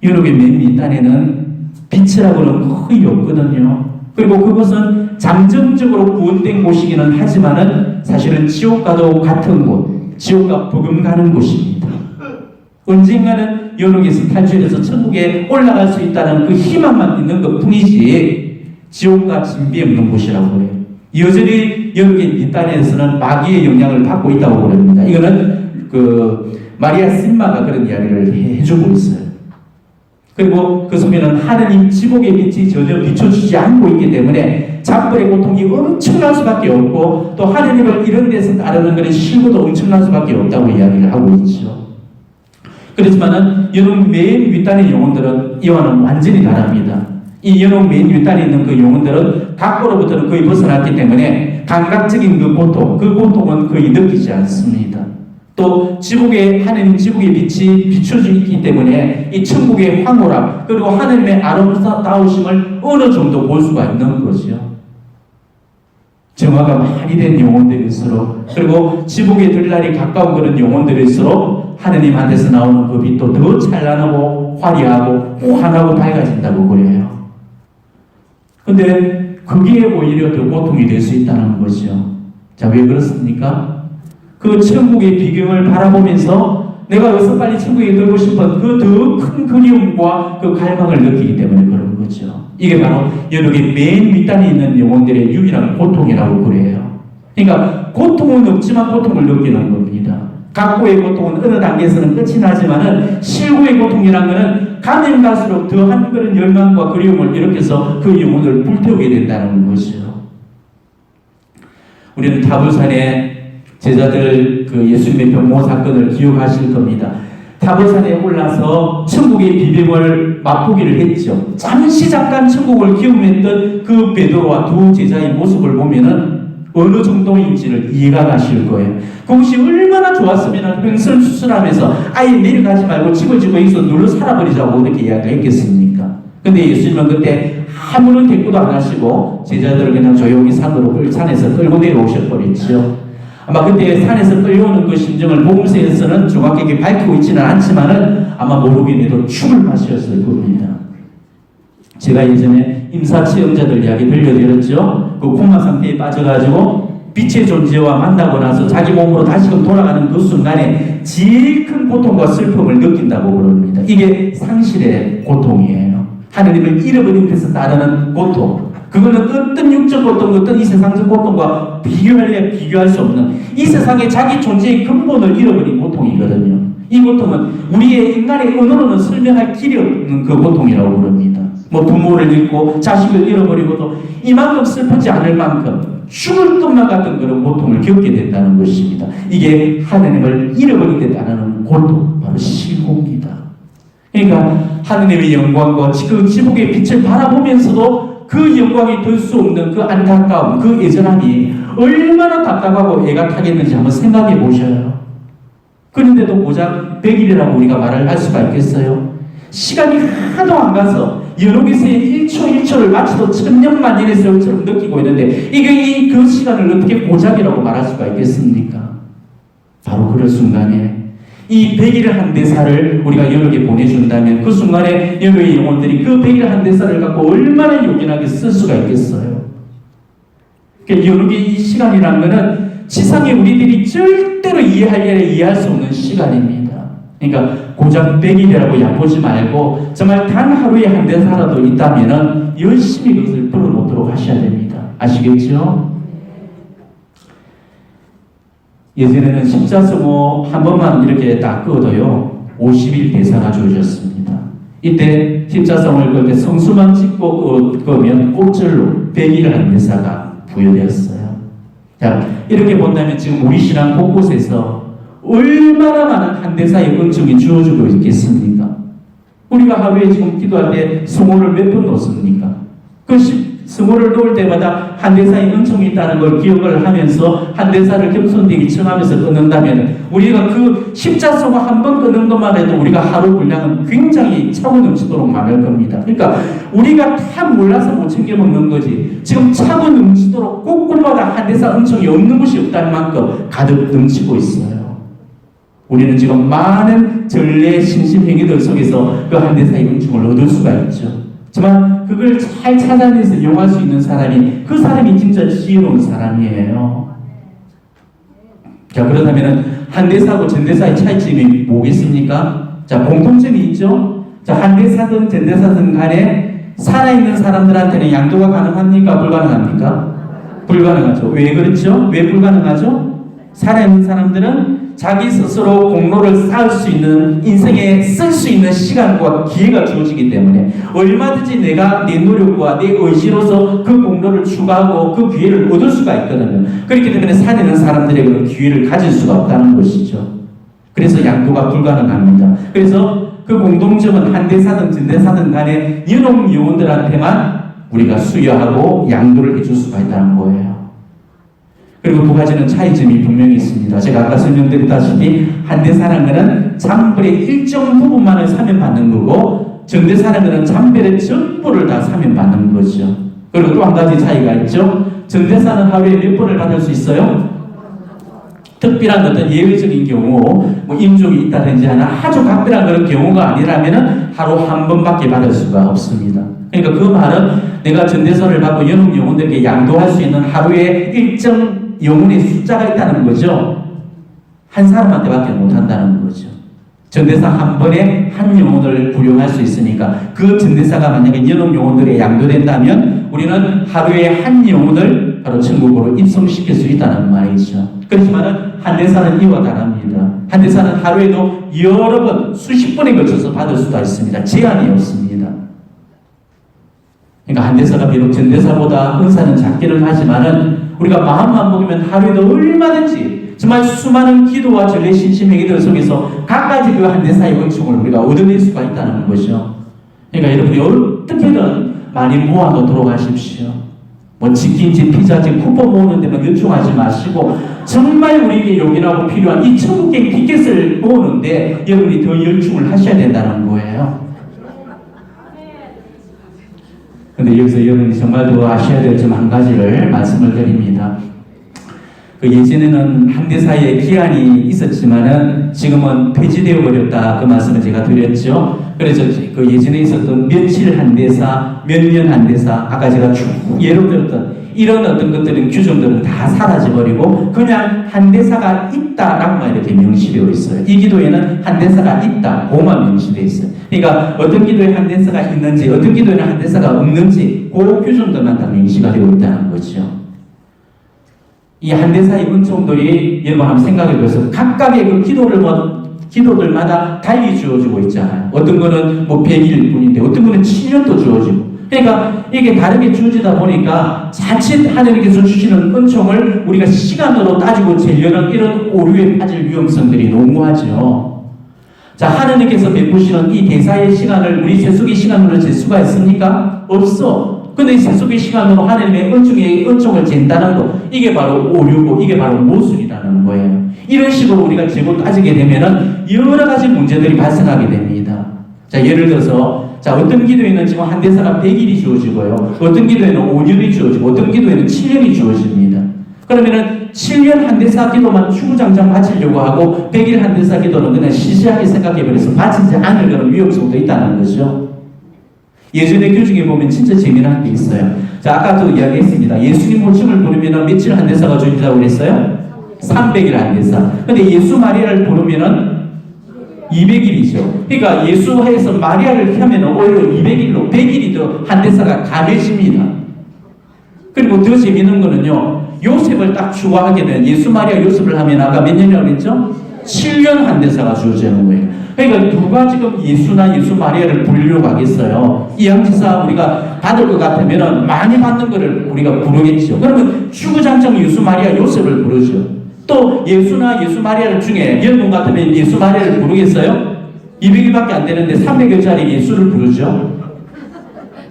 연옥의 맨 밑단에는 빛이라고는 거의 없거든요. 그리고 그것은 잠정적으로 구원된 곳이기는 하지만은 사실은 지옥과도 같은 곳, 지옥과 버금가는 곳입니다. 언젠가는 연옥에서 탈출해서 천국에 올라갈 수 있다는 그 희망만 있는 것 뿐이지 지옥과 진비 없는 곳이라고 해요. 여전히 연옥의 밑단에서는 마귀의 영향을 받고 있다고 그럽니다. 이거는 그 마리아 신마가 그런 이야기를 해주고 있어요. 그리고 그 속에는 하느님 지복의 빛이 전혀 비춰주지 않고 있기 때문에 잠벌의 고통이 엄청날 수밖에 없고 또 하느님을 이런 데서 따르는 것은 실고도 엄청날 수밖에 없다고 이야기를 하고 있죠. 그렇지만은 연옥 맨 윗단의 영혼들은 이와는 완전히 다릅니다. 이 연옥 맨 윗단에 있는 그 영혼들은 각고로부터는 거의 벗어났기 때문에 감각적인 그 고통은 거의 느끼지 않습니다. 또 지복의 하느님 지복의 빛이 비춰지기 때문에 이 천국의 황홀함 그리고 하느님의 아름다우심을 어느 정도 볼 수가 있는 거죠. 정화가 많이 된 영혼들일수록 그리고 지복의 들날이 가까운 그런 영혼들일수록 하느님한테서 나오는 그 빛도 더 찬란하고 화려하고 환하고 밝아진다고 그래요. 근데 그게 오히려 더 고통이 될 수 있다는 거죠. 자, 왜 그렇습니까? 그 천국의 비경을 바라보면서 내가 여기서 빨리 천국에 들고 싶은 그 더 큰 그리움과 그 갈망을 느끼기 때문에 그런 거죠. 이게 바로 연옥의 맨 밑단에 있는 영혼들의 유일한 고통이라고 그래요. 그러니까 고통은 없지만 고통을 느끼는 겁니다. 각고의 고통은 어느 단계에서는 끝이 나지만은 실고의 고통이라는 것은 가면 갈수록 더한 그런 열망과 그리움을 일으켜서 그 영혼을 불태우게 된다는 것이죠. 우리는 타불산에 제자들 그 예수님의 병모 사건을 기억하실 겁니다. 타불산에 올라서 천국의 비빔을 맛보기를 했죠. 잠깐 천국을 경험했던 그 베드로와 두 제자의 모습을 보면은 어느 정도인지를 이해가 가실 거예요. 그것이 얼마나 좋았으면 횡설수설하면서 아예 내려가지 말고 집을 지고 여기서 눌러 살아버리자고 그렇게 이야기했겠습니까? 근데 예수님은 그때 아무런 대꾸도 안 하시고 제자들을 그냥 조용히 산에서 끌고 내려오셔버렸죠. 아마 그때 산에서 끌려오는 그 심정을 복음서에서는 정확하게 밝히고 있지는 않지만은 아마 모르긴 해도 죽을 맛이었을 겁니다. 제가 예전에 임사체험자들 이야기 들려드렸죠. 그 코마 상태에 빠져가지고 빛의 존재와 만나고 나서 자기 몸으로 다시금 돌아가는 그 순간에 제일 큰 고통과 슬픔을 느낀다고 그럽니다. 이게 상실의 고통이에요. 하느님을 잃어버린 데서 따르는 고통. 그거는 어떤 육적 고통, 어떤 이 세상적 고통과 비교할 수 없는 이 세상의 자기 존재의 근본을 잃어버린 고통이거든요. 이 고통은 우리의 인간의 언어로는 설명할 길이 없는 그 고통이라고 그럽니다. 뭐 부모를 잃고 자식을 잃어버리고도 이만큼 슬프지 않을 만큼 죽을 것만 같은 그런 고통을 겪게 된다는 것입니다. 이게 하느님을 잃어버리게 된다는 고통, 바로 실고입니다. 그러니까 하느님의 영광과 그 지복의 빛을 바라보면서도 그 영광이 될 수 없는 그 안타까움, 그 애절함이 얼마나 답답하고 애가 타겠는지 한번 생각해 보셔요. 그런데도 고작 100일이라고 우리가 말을 할 수가 있겠어요? 시간이 하도 안 가서 연옥에서의 1초 1초를 마치도 천년만년의 세월처럼 느끼고 있는데 이게 그 시간을 어떻게 고작이라고 말할 수가 있겠습니까? 바로 그럴 순간에 이 100일 한 대사를 우리가 여러에게 보내준다면 그 순간에 여러의 영혼들이 그 100일 한 대사를 갖고 얼마나 요긴하게 쓸 수가 있겠어요. 그러니까 여러의 이 시간이라는 것은 지상에 우리들이 절대로 이해할 수 없는 시간입니다. 그러니까 고작 100일이라고 얕보지 말고 정말 단 하루에 한 대사라도 있다면 열심히 그것을 풀어놓도록 하셔야 됩니다. 아시겠죠? 예전에는 십자수모 한 번만 이렇게 딱 끄어도요 50일 대사가 주어졌습니다. 이때 십자성을 그을 때 성수만 찍고 끄면 꼭절로 100일 한 대사가 부여되었어요. 자, 이렇게 본다면 지금 우리 신앙 곳곳에서 얼마나 많은 한 대사의 은총이 주어지고 있겠습니까? 우리가 하루에 지금 기도할 때 성호를 몇 번 놓습니까? 그 성호를 놓을 때마다 한 대사의 은총이 있다는 걸 기억을 하면서 한 대사를 겸손되게 청하면서 끊는다면 우리가 그 십자성호 한 번 끊는 것만 해도 우리가 하루 분량은 굉장히 차고 넘치도록 많을 겁니다. 그러니까 우리가 다 몰라서 못 챙겨 먹는 거지 지금 차고 넘치도록 곳곳마다 한 대사 은총이 없는 곳이 없다는 만큼 가득 넘치고 있어요. 우리는 지금 많은 전례 신심행위들 속에서 그 한 대사의 은총을 얻을 수가 있죠. 하지만 그걸 잘 찾아내서 이용할 수 있는 사람이 그 사람이 진짜 지혜로운 사람이에요. 자, 그렇다면 한 대사하고 전대사의 차이점이 뭐겠습니까? 자, 공통점이 있죠. 자, 한 대사든 전대사든 간에 살아있는 사람들한테는 양도가 가능합니까? 불가능합니까? 불가능하죠. 왜 그렇죠? 왜 불가능하죠? 살아있는 사람들은 자기 스스로 공로를 쌓을 수 있는 인생에 쓸 수 있는 시간과 기회가 주어지기 때문에 얼마든지 내가 내 노력과 내 의지로서 그 공로를 추가하고 그 기회를 얻을 수가 있거든요. 그렇기 때문에 살아있는 사람들에게는 기회를 가질 수가 없다는 것이죠. 그래서 양도가 불가능합니다. 그래서 그 공동점은 한 대사든 전대사든 간에 연옥 영혼들한테만 우리가 수여하고 양도를 해줄 수가 있다는 거예요. 그리고 두 가지는 차이점이 분명히 있습니다. 제가 아까 설명드렸다시피 한 대사라는 것은 잔벌의 일정 부분만을 사면받는 거고 전대사라는 것은 잔벌의 전부를 다 사면받는 거죠. 그리고 또 한 가지 차이가 있죠. 전대사는 하루에 몇 번을 받을 수 있어요? 특별한 어떤 예외적인 경우 뭐 임종이 있다든지 하나 아주 각별한 그런 경우가 아니라면 하루 한 번밖에 받을 수가 없습니다. 그러니까 그 말은 내가 전대사를 받고 연옥 영혼들에게 양도할 수 있는 하루에 일정 영혼의 숫자가 있다는 거죠. 한 사람한테밖에 못한다는 거죠. 전대사 한 번에 한 영혼을 구령할 수 있으니까 그 전대사가 만약에 연옥 영혼들에 양도된다면 우리는 하루에 한 영혼을 바로 천국으로 입성시킬 수 있다는 말이죠. 그렇지만은 한 대사는 이와 다릅니다. 한 대사는 하루에도 여러 번, 수십 번에 걸쳐서 받을 수가 있습니다. 제한이 없습니다. 그러니까 한 대사가 비록 전대사보다 은사는 작기는 하지만은 우리가 마음만 먹으면 하루에도 얼마든지 정말 수많은 기도와 전례 신심행위들 속에서 각가지 그 한 대사의 은총을 우리가 얻어낼 수가 있다는 거죠. 그러니까 여러분이 어떻게든 많이 모아놓도록 하십시오. 뭐 치킨집, 피자집, 쿠폰 모으는 데만 요청하지 마시고 정말 우리에게 요긴하고 필요한 이 천국의 티켓을 모으는데 여러분이 더 열중을 하셔야 된다는 거예요. 근데 여기서 여러분이 정말 더 아셔야 될 점 한 가지를 말씀을 드립니다. 그 예전에는 한 대사의 기한이 있었지만은 지금은 폐지되어 버렸다. 그 말씀을 제가 드렸죠. 그래서 그 예전에 있었던 며칠 한 대사, 몇 년 한 대사, 아까 제가 쭉 예로 들었던 이런 어떤 것들은 규정들은 다 사라져버리고 그냥 한 대사가 있다라고만 이렇게 명시되어 있어요. 이 기도에는 한 대사가 있다, 그만 명시되어 있어요. 그러니까 어떤 기도에 한 대사가 있는지, 어떤 기도에는 한 대사가 없는지 그 규정들만 다 명시가 되어 있다는 거죠. 이 한 대사의 은총들이 여러분 한번 생각해 보세요. 각각의 그 기도들마다 달리 주어지고 있잖아요. 어떤 거는 뭐 100일 뿐인데 어떤 거는 7년도 주어지고. 그러니까 이게 다르게 주어지다 보니까 자칫 하나님께서 주시는 은총을 우리가 시간으로 따지고 재려는 이런 오류에 빠질 위험성들이 너무하죠. 자, 하나님께서 베푸시는 이 대사의 시간을 우리 세속의 시간으로 잴 수가 있습니까? 없어. 근데 세속의 시간으로 하나님의 은총을 잰다는 거, 이게 바로 오류고 이게 바로 모순이라는 거예요. 이런 식으로 우리가 재고 따지게 되면은 여러 가지 문제들이 발생하게 됩니다. 자, 예를 들어서 자, 어떤 기도에는 지금 한 대사가 100일이 주어지고요. 어떤 기도에는 5년이 주어지고 어떤 기도에는 7년이 주어집니다. 그러면은 7년 한대사 기도만 추구장장 바치려고 하고 100일 한대사 기도는 그냥 시시하게 생각해버려서 바치지 않을 그런 위험성도 있다는 거죠. 예전에 교중에 보면 진짜 재미난 게 있어요. 자, 아까도 이야기했습니다. 예수님 모침을 부르면 며칠 한대사가 주어진다고 그랬어요? 300일 한대사. 근데 예수 마리아를 부르면은 200일이죠. 그러니까 예수에서 마리아를 하면 오히려 200일로 100일이 더 한대사가 감해집니다. 그리고 더 재미있는 거는요, 요셉을 딱 추구하게 된 예수 마리아 요셉을 하면 아까 몇 년이라고 그랬죠? 7년 한대사가 주어지는 거예요. 그러니까 누가 지금 예수나 예수 마리아를 부르려고 하겠어요? 이양지사 우리가 받을 것 같으면 많이 받는 거를 우리가 부르겠죠. 그러면 추구장정 예수 마리아 요셉을 부르죠. 또 예수나 예수 마리아를 중에 여러분 같으면 예수 마리아를 부르겠어요? 200일밖에 안 되는데 300일짜리 예수를 부르죠.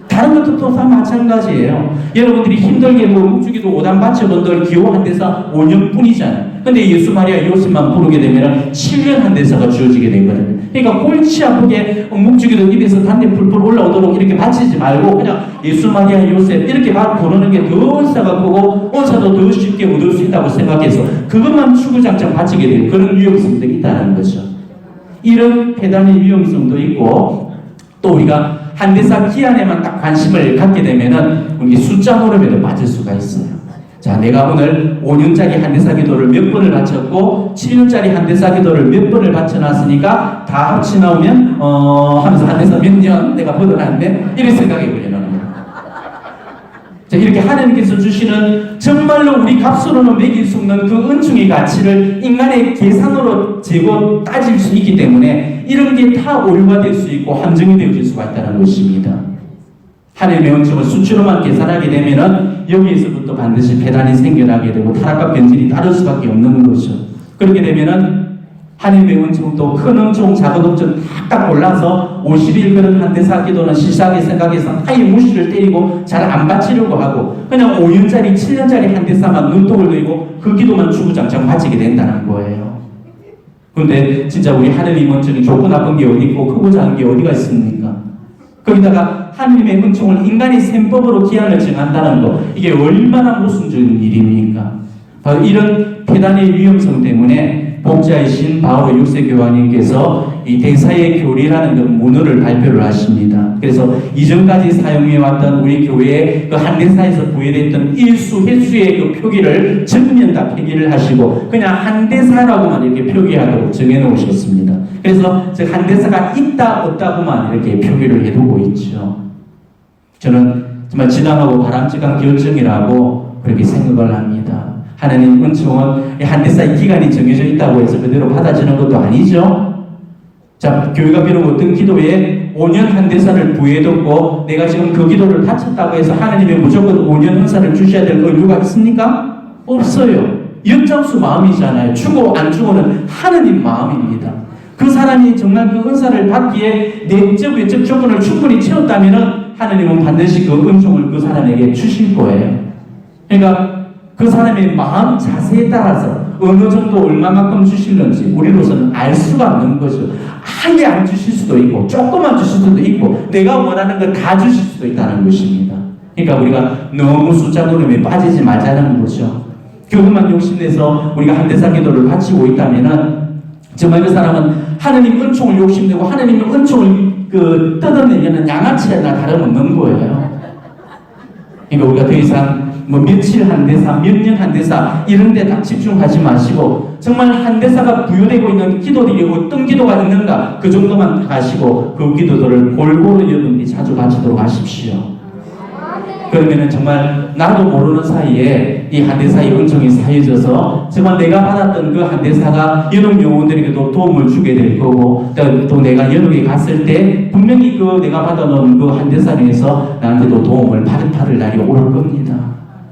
다른 것도 또 다 마찬가지예요. 여러분들이 힘들게 뭐 묵주기도 5단 바쳐본들 기호 한대사 5년뿐이잖아요. 근데 예수 마리아 요셉만 부르게 되면 7년 한대사가 주어지게 되거든요. 그러니까 골치 아프게 묵주기도 입에서 단내 풀풀 올라오도록 이렇게 바치지 말고 그냥 예수 마리아 요셉 이렇게 막 부르는 게 더 은사가 크고 은사도 더 쉽게 얻을 수 있다고 생각해서 그것만 추구장창 바치게 되는 그런 위험성도 있다는 거죠. 이런 폐단의 위험성도 있고 또 우리가 한대사 기한에만 딱 관심을 갖게 되면은 우리 숫자 노름에도 빠질 수가 있어요. 자, 내가 오늘 5년짜리 한대사 기도를 몇 번을 바쳤고 7년짜리 한대사 기도를 몇 번을 바쳐놨으니까 다 합치 나오면 하면서 한대사 몇 년 내가 벗어났네 이렇게 생각해 보려는 거예요. 자, 이렇게 하나님께서 주시는 정말로 우리 값으로는 매길 수 없는 그 은총의 가치를 인간의 계산으로 재고 따질 수 있기 때문에 이런 게 다 오류가 될 수 있고 함정이 되어질 수가 있다는 것입니다. 하나님의 은총을 수치로만 계산하게 되면은 여기에서부터 반드시 배단이 생겨나게 되고 타락과 변질이 따를 수밖에 없는 거죠. 그렇게 되면은 하나님의 은총도 큰 은총, 작은 은총 딱 골라서 50일 그런 한대사 기도는 시시하게 생각해서 아예 무시를 때리고 잘 안 바치려고 하고 그냥 5년짜리, 7년짜리 한대사만 눈독을 들이고 그 기도만 주구장창 바치게 된다는 거예요. 그런데 진짜 우리 하나님 은총이 좋고 나쁜 게 어디 있고 크고 작은 게 어디가 있습니까? 거기다가 하나님의 은총을 인간의 셈법으로 기한을 정한다는 거 이게 얼마나 모순적인 일입니까? 바로 이런 폐단의 위험성 때문에 복자이신 바오로 6세 교황님께서 이 대사의 교리라는 그 문어를 발표를 하십니다. 그래서 이전까지 사용해왔던 우리 교회의 그 한대사에서 부여됐던 일수, 횟수의 그 표기를 전면 다 폐기를 하시고 그냥 한대사라고만 이렇게 표기하도록 정해놓으셨습니다. 그래서 즉 한대사가 있다 없다고만 이렇게 표기를 해두고 있죠. 저는 정말 지나가고 바람직한 결정이라고 그렇게 생각을 합니다. 하나님 은총은 한대사의 기간이 정해져 있다고 해서 그대로 받아지는 것도 아니죠. 자, 교회가 비록 어떤 기도에 5년 한대사를 부여해뒀고 내가 지금 그 기도를 바쳤다고 해서 하나님이 무조건 5년 은사를 주셔야 될 의무가 있습니까? 없어요. 연장수 마음이잖아요. 주고 안 주고는 하나님 마음입니다. 그 사람이 정말 그 은사를 받기에 내적 외적 조건을 충분히 채웠다면 하나님은 반드시 그 은총을 그 사람에게 주실 거예요. 그러니까 그 사람의 마음 자세에 따라서 어느 정도 얼마만큼 주실는지 우리로서는 알 수가 없는 거죠. 아예 안 주실 수도 있고 조금만 주실 수도 있고 내가 원하는 걸 다 주실 수도 있다는 것입니다. 그러니까 우리가 너무 숫자 노름에 빠지지 말자는 거죠. 그것만 욕심내서 우리가 한대사 기도를 바치고 있다면은 정말 그 사람은 하나님 은총을 욕심내고 하나님의 은총을 뜯어내면은 양아치나 다름없는 거예요. 그러니까 우리가 더 이상 뭐 며칠 한대사, 몇 년 한대사 이런 데 다 집중하지 마시고 정말 한대사가 부여되고 있는 기도들이 어떤 기도가 있는가 그 정도만 하시고 그 기도들을 골고루 여러분들이 자주 바치도록 하십시오. 그러면은 정말 나도 모르는 사이에 이 한대사의 은총이 쌓여져서 정말 내가 받았던 그 한대사가 여러 영혼들에게도 도움을 주게 될 거고 또 내가 여러에 갔을 때 분명히 그 내가 받아놓은 그 한대사에서 나한테도 도움을 받을 날이 올 겁니다.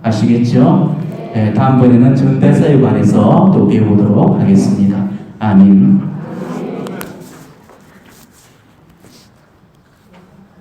아시겠죠? 네, 다음번에는 전대사에 관해서 또 배우도록 하겠습니다. 아멘.